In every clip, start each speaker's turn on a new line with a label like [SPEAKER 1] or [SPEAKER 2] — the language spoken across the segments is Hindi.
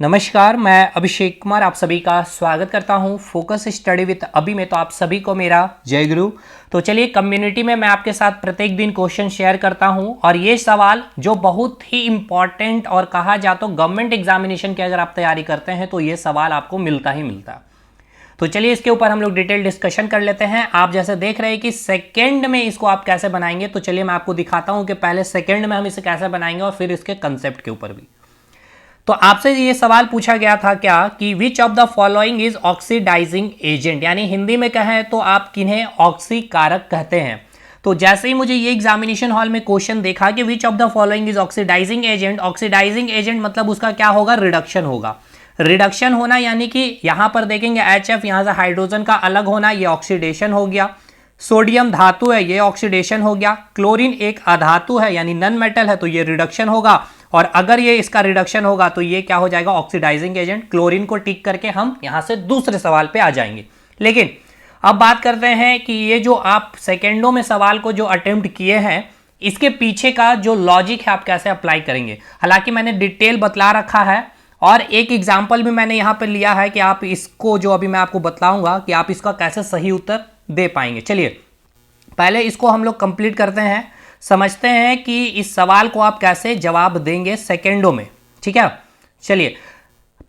[SPEAKER 1] नमस्कार, मैं अभिषेक कुमार आप सभी का स्वागत करता हूं फोकस स्टडी विद अभी में। तो आप सभी को मेरा जय गुरु। तो चलिए, कम्युनिटी में मैं आपके साथ प्रत्येक दिन क्वेश्चन शेयर करता हूं और ये सवाल जो बहुत ही इंपॉर्टेंट और कहा जाता तो गवर्नमेंट एग्जामिनेशन की अगर आप तैयारी करते हैं तो ये सवाल आपको मिलता ही मिलता। तो चलिए, इसके ऊपर हम लोग डिटेल डिस्कशन कर लेते हैं। आप जैसे देख रहे हैं कि सेकेंड में इसको आप कैसे बनाएंगे, तो चलिए मैं आपको दिखाता हूं कि पहले सेकेंड में हम इसे कैसे बनाएंगे और फिर इसके कंसेप्ट के ऊपर भी। तो आपसे ये सवाल पूछा गया था क्या कि which of the following is oxidising agent, यानी हिंदी में कहें तो आप किन्हें ऑक्सीकारक कहते हैं। तो जैसे ही मुझे ये एग्जामिनेशन हॉल में क्वेश्चन देखा कि which of the following is oxidising agent, oxidising agent मतलब उसका क्या होगा, रिडक्शन होगा। रिडक्शन होना यानी कि यहां पर देखेंगे HF, यहां से हाइड्रोजन का अलग होना, ये ऑक्सीडेशन हो गया। सोडियम धातु है, ये ऑक्सीडेशन हो गया। क्लोरीन एक अधातु है यानी नॉन मेटल है, तो ये रिडक्शन होगा। और अगर ये इसका रिडक्शन होगा तो ये क्या हो जाएगा, ऑक्सीडाइजिंग एजेंट। क्लोरीन को टिक करके हम यहां से दूसरे सवाल पे आ जाएंगे। लेकिन अब बात करते हैं कि ये जो आप सेकेंडों में सवाल को जो अटेम्प्ट किए हैं, इसके पीछे का जो लॉजिक है आप कैसे अप्लाई करेंगे। हालांकि मैंने डिटेल बतला रखा है और एक एग्जाम्पल भी मैंने यहां पर लिया है कि आप इसको जो अभी मैं आपको बतलाऊंगा कि आप इसका कैसे सही उत्तर दे पाएंगे। चलिए पहले इसको हम लोग कंप्लीट करते हैं, समझते हैं कि इस सवाल को आप कैसे जवाब देंगे सेकेंडों में। ठीक है, चलिए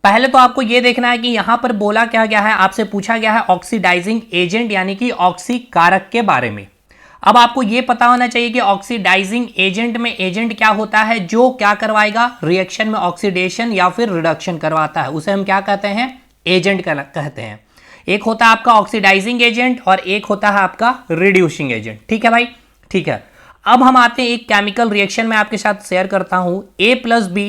[SPEAKER 1] पहले तो आपको यह देखना है कि यहां पर बोला क्या गया है, आपसे पूछा गया है ऑक्सीडाइजिंग एजेंट यानी कि ऑक्सीकारक के बारे में। अब आपको यह पता होना चाहिए कि ऑक्सीडाइजिंग एजेंट में एजेंट क्या होता है, जो क्या करवाएगा, रिएक्शन में ऑक्सीडेशन या फिर रिडक्शन करवाता है, उसे हम क्या कहते हैं, एजेंट कहते हैं। एक होता है आपका ऑक्सीडाइजिंग एजेंट और एक होता है आपका रिड्यूसिंग एजेंट। ठीक है भाई, ठीक है। अब हम आते हैं एक केमिकल रिएक्शन में आपके साथ शेयर करता हूं। A+B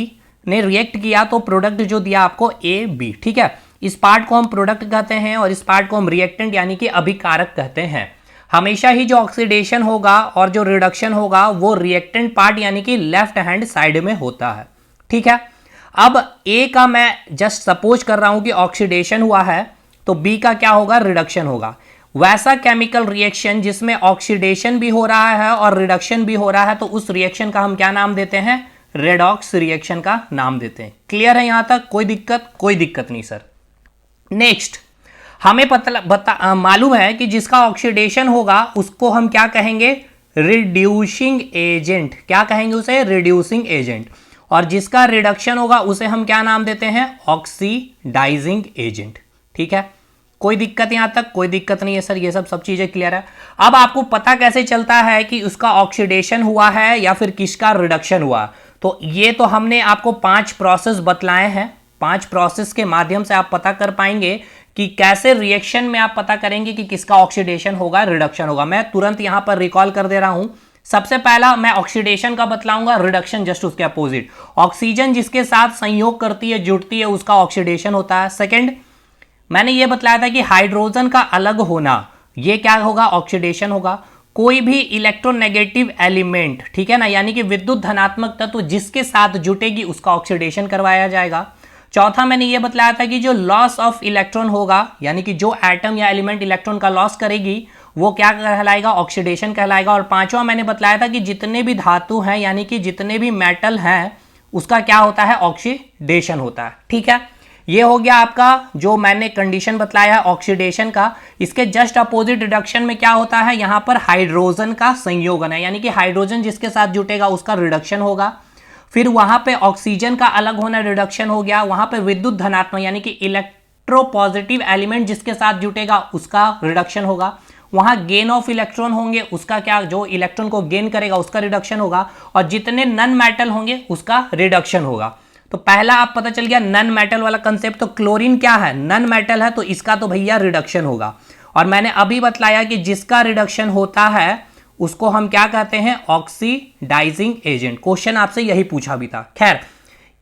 [SPEAKER 1] ने रिएक्ट किया तो प्रोडक्ट जो दिया आपको AB। ठीक है, इस पार्ट को हम प्रोडक्ट कहते हैं और इस पार्ट को हम रिएक्टेंट यानी कि अभिकारक कहते हैं। हमेशा ही जो ऑक्सीडेशन होगा और जो रिडक्शन होगा वो रिएक्टेंट पार्ट यानी कि लेफ्ट हैंड साइड में होता है। ठीक है, अब A का मैं जस्ट सपोज कर रहा हूं कि ऑक्सीडेशन हुआ है, तो B का क्या होगा, रिडक्शन होगा। वैसा केमिकल रिएक्शन जिसमें ऑक्सीडेशन भी हो रहा है और रिडक्शन भी हो रहा है, तो उस रिएक्शन का हम क्या नाम देते हैं, रेडॉक्स रिएक्शन का नाम देते हैं। क्लियर है यहां तक, कोई दिक्कत? कोई दिक्कत नहीं सर। नेक्स्ट, हमें मालूम है कि जिसका ऑक्सीडेशन होगा उसको हम क्या कहेंगे, रिड्यूसिंग एजेंट। क्या कहेंगे उसे, रिड्यूसिंग एजेंट। और जिसका रिडक्शन होगा उसे हम क्या नाम देते हैं, ऑक्सीडाइजिंग एजेंट। ठीक है, कोई दिक्कत यहां तक? कोई दिक्कत नहीं है सर, ये सब चीजें क्लियर है। अब आपको पता कैसे चलता है कि उसका ऑक्सीडेशन हुआ है या फिर किसका रिडक्शन हुआ, तो ये तो हमने आपको 5 प्रोसेस बतलाए हैं। 5 प्रोसेस के माध्यम से आप पता कर पाएंगे कि कैसे रिएक्शन में आप पता करेंगे कि किसका ऑक्सीडेशन होगा, रिडक्शन होगा। मैं तुरंत यहां पर रिकॉल कर दे रहा हूं। सबसे पहला मैं ऑक्सीडेशन का बतलाऊंगा, रिडक्शन जस्ट उसके अपोजिट। ऑक्सीजन जिसके साथ संयोग करती है, जुड़ती है, उसका ऑक्सीडेशन होता है। सेकेंड, मैंने यह बतलाया था कि हाइड्रोजन का अलग होना, यह क्या होगा, ऑक्सीडेशन होगा। कोई भी इलेक्ट्रोनेगेटिव एलिमेंट, ठीक है ना, यानी कि विद्युत धनात्मक तत्व जिसके साथ जुटेगी उसका ऑक्सीडेशन करवाया जाएगा। चौथा, मैंने यह बतलाया था कि जो लॉस ऑफ इलेक्ट्रॉन होगा, यानी कि जो एटम या एलिमेंट इलेक्ट्रॉन का लॉस करेगी वो क्या कहलाएगा, ऑक्सीडेशन कहलाएगा। और पांचवा मैंने बतलाया था कि जितने भी धातु हैं यानी कि जितने भी मेटल हैं उसका क्या होता है, ऑक्सीडेशन होता है। ठीक है, ये हो गया आपका जो मैंने कंडीशन बतलाया है ऑक्सीडेशन का। इसके जस्ट अपोजिट रिडक्शन में क्या होता है, यहां पर हाइड्रोजन का संयोजन है, यानी कि हाइड्रोजन जिसके साथ जुटेगा उसका रिडक्शन होगा। फिर वहां पे ऑक्सीजन का अलग होना, रिडक्शन हो गया। वहां पे विद्युत धनात्मक यानी कि इलेक्ट्रोपॉजिटिव एलिमेंट जिसके साथ जुटेगा उसका रिडक्शन होगा। वहां गेन ऑफ इलेक्ट्रॉन होंगे, उसका क्या, जो इलेक्ट्रॉन को गेन करेगा उसका रिडक्शन होगा। और जितने नॉन मेटल होंगे उसका रिडक्शन होगा। तो पहला आप पता चल गया नॉन मेटल वाला कंसेप्ट। तो क्लोरीन क्या है, नॉन मेटल है, तो इसका तो भैया रिडक्शन होगा। और मैंने अभी बतलाया कि जिसका रिडक्शन होता है उसको हम क्या कहते हैं, ऑक्सीडाइजिंग एजेंट। क्वेश्चन आपसे यही पूछा भी था। खैर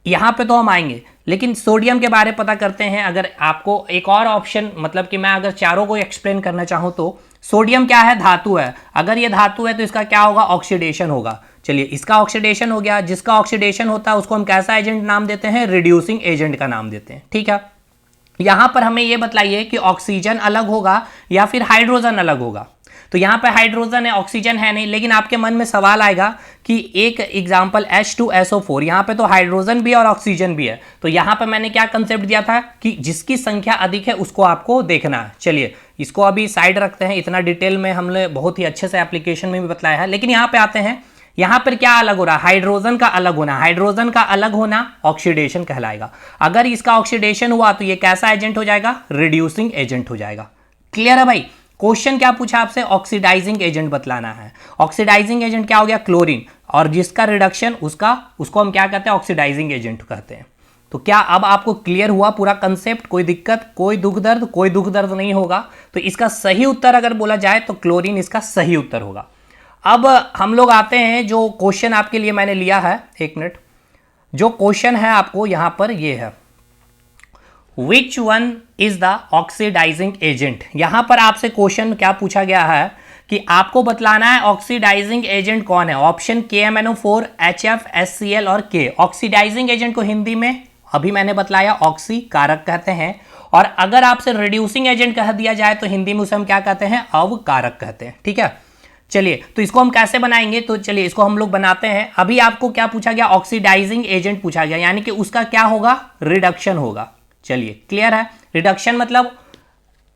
[SPEAKER 1] यहां पे तो हम आएंगे, लेकिन सोडियम के बारे में पता करते हैं। अगर आपको एक और ऑप्शन, मतलब कि मैं अगर चारों को एक्सप्लेन करना चाहूं तो सोडियम क्या है, धातु है। अगर ये धातु है तो इसका क्या होगा, ऑक्सीडेशन होगा। चलिए, इसका ऑक्सीडेशन हो गया। जिसका ऑक्सीडेशन होता है उसको हम कैसा एजेंट नाम देते हैं, रिड्यूसिंग एजेंट का नाम देते हैं। ठीक है, यहां पर हमें यह बतलाइए कि ऑक्सीजन अलग होगा या फिर हाइड्रोजन अलग होगा। तो यहाँ पे हाइड्रोजन है, ऑक्सीजन है नहीं, लेकिन आपके मन में सवाल आएगा कि एक एग्जाम्पल H2SO4, यहाँ पे तो हाइड्रोजन भी है और ऑक्सीजन भी है, तो यहाँ पे मैंने क्या कंसेप्ट दिया था कि जिसकी संख्या अधिक है उसको आपको देखना है। चलिए इसको अभी साइड रखते हैं, इतना डिटेल में हमने बहुत ही अच्छे से एप्लीकेशन में भी बताया है, लेकिन यहाँ पे आते हैं। यहां पर क्या अलग हो रहा है, हाइड्रोजन का अलग होना, हाइड्रोजन का अलग होना ऑक्सीडेशन कहलाएगा। अगर इसका ऑक्सीडेशन हुआ तो ये कैसा एजेंट हो जाएगा, रिड्यूसिंग एजेंट हो जाएगा। क्लियर है भाई। क्वेश्चन क्या पूछा आपसे, ऑक्सीडाइजिंग एजेंट बतलाना है। ऑक्सीडाइजिंग एजेंट क्या हो गया, क्लोरीन, और जिसका रिडक्शन उसको हम क्या कहते हैं, ऑक्सीडाइजिंग एजेंट कहते हैं। तो क्या अब आपको क्लियर हुआ पूरा कंसेप्ट, कोई दिक्कत, कोई दुख दर्द नहीं होगा। तो इसका सही उत्तर अगर बोला जाए तो क्लोरीन इसका सही उत्तर होगा। अब हम लोग आते हैं जो क्वेश्चन आपके लिए मैंने लिया है, एक मिनट, जो क्वेश्चन है आपको यहां पर ये है, which one is the oxidising agent. यहां पर आपसे क्वेश्चन क्या पूछा गया है कि आपको बतलाना है ऑक्सीडाइजिंग एजेंट कौन है। ऑप्शन KMnO4, HF, HCl और K। ऑक्सीडाइजिंग एजेंट को हिंदी में अभी मैंने बतलाया ऑक्सी कारक कहते हैं, और अगर आपसे रिड्यूसिंग एजेंट कह दिया जाए तो हिंदी में उसे हम क्या कहते हैं, अवकारक कहते हैं। ठीक है, चलिए तो इसको हम कैसे बनाएंगे, तो चलिए इसको हम लोग बनाते हैं। अभी आपको क्या पूछा गया, ऑक्सीडाइजिंग एजेंट पूछा गया, यानी कि उसका क्या होगा, रिडक्शन होगा। चलिए क्लियर है। रिडक्शन मतलब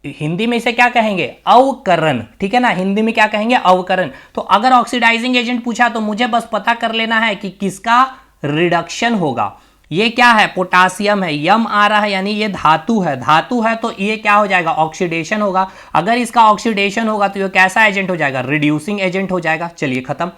[SPEAKER 1] हिंदी में इसे क्या कहेंगे, अवकरण। ठीक है ना, हिंदी में क्या कहेंगे, अवकरण। तो अगर ऑक्सीडाइजिंग एजेंट पूछा तो मुझे बस पता कर लेना है कि किसका रिडक्शन होगा। ये क्या है, पोटासियम है, यम आ रहा है, यानी ये धातु है, तो ये क्या हो जाएगा, ऑक्सीडेशन होगा। अगर इसका ऑक्सीडेशन होगा तो ये कैसा एजेंट हो जाएगा, रिड्यूसिंग एजेंट हो जाएगा। चलिए खत्म।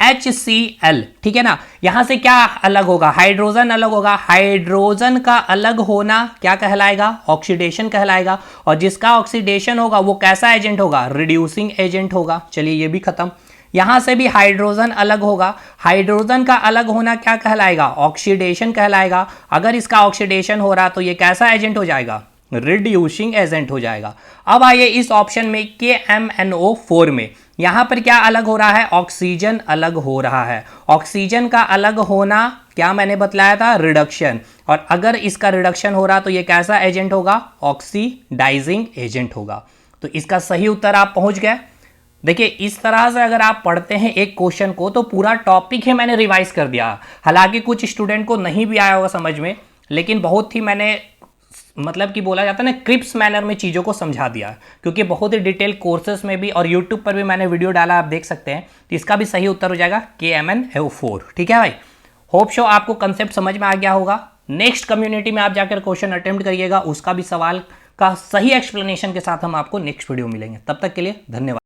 [SPEAKER 1] HCl, ठीक है ना, यहां से क्या अलग होगा, हाइड्रोजन अलग होगा। हाइड्रोजन का अलग होना क्या कहलाएगा, ऑक्सीडेशन कहलाएगा, और जिसका ऑक्सीडेशन होगा वो कैसा एजेंट होगा, रिड्यूसिंग एजेंट होगा। चलिए ये भी खत्म। यहां से भी हाइड्रोजन अलग होगा, हाइड्रोजन का अलग होना क्या कहलाएगा, ऑक्सीडेशन कहलाएगा। अगर इसका ऑक्सीडेशन हो रहा तो ये कैसा एजेंट हो जाएगा, रिड्यूसिंग एजेंट हो जाएगा। अब आइए इस ऑप्शन में KMnO4 में, यहां पर क्या अलग हो रहा है, ऑक्सीजन अलग हो रहा है। ऑक्सीजन का अलग होना क्या मैंने बतलाया था, रिडक्शन, और अगर इसका रिडक्शन हो रहा तो ये कैसा एजेंट होगा, ऑक्सीडाइजिंग एजेंट होगा। तो इसका सही उत्तर आप पहुंच गए। देखिए इस तरह से अगर आप पढ़ते हैं एक क्वेश्चन को तो पूरा टॉपिक ही मैंने रिवाइज कर दिया। हालांकि कुछ स्टूडेंट को नहीं भी आया होगा समझ में, लेकिन बहुत ही मैंने मतलब कि बोला जाता है ना, क्रिप्स मैनर में चीज़ों को समझा दिया, क्योंकि बहुत ही डिटेल कोर्सेज में भी और यूट्यूब पर भी मैंने वीडियो डाला, आप देख सकते हैं। तो इसका भी सही उत्तर हो जाएगा KMnO4। ठीक है भाई, होप शो आपको कंसेप्ट समझ में आ गया होगा। नेक्स्ट कम्युनिटी में आप जाकर क्वेश्चन अटेम्प्ट करिएगा, उसका भी सवाल का सही एक्सप्लेनेशन के साथ हम आपको नेक्स्ट वीडियो मिलेंगे। तब तक के लिए धन्यवाद।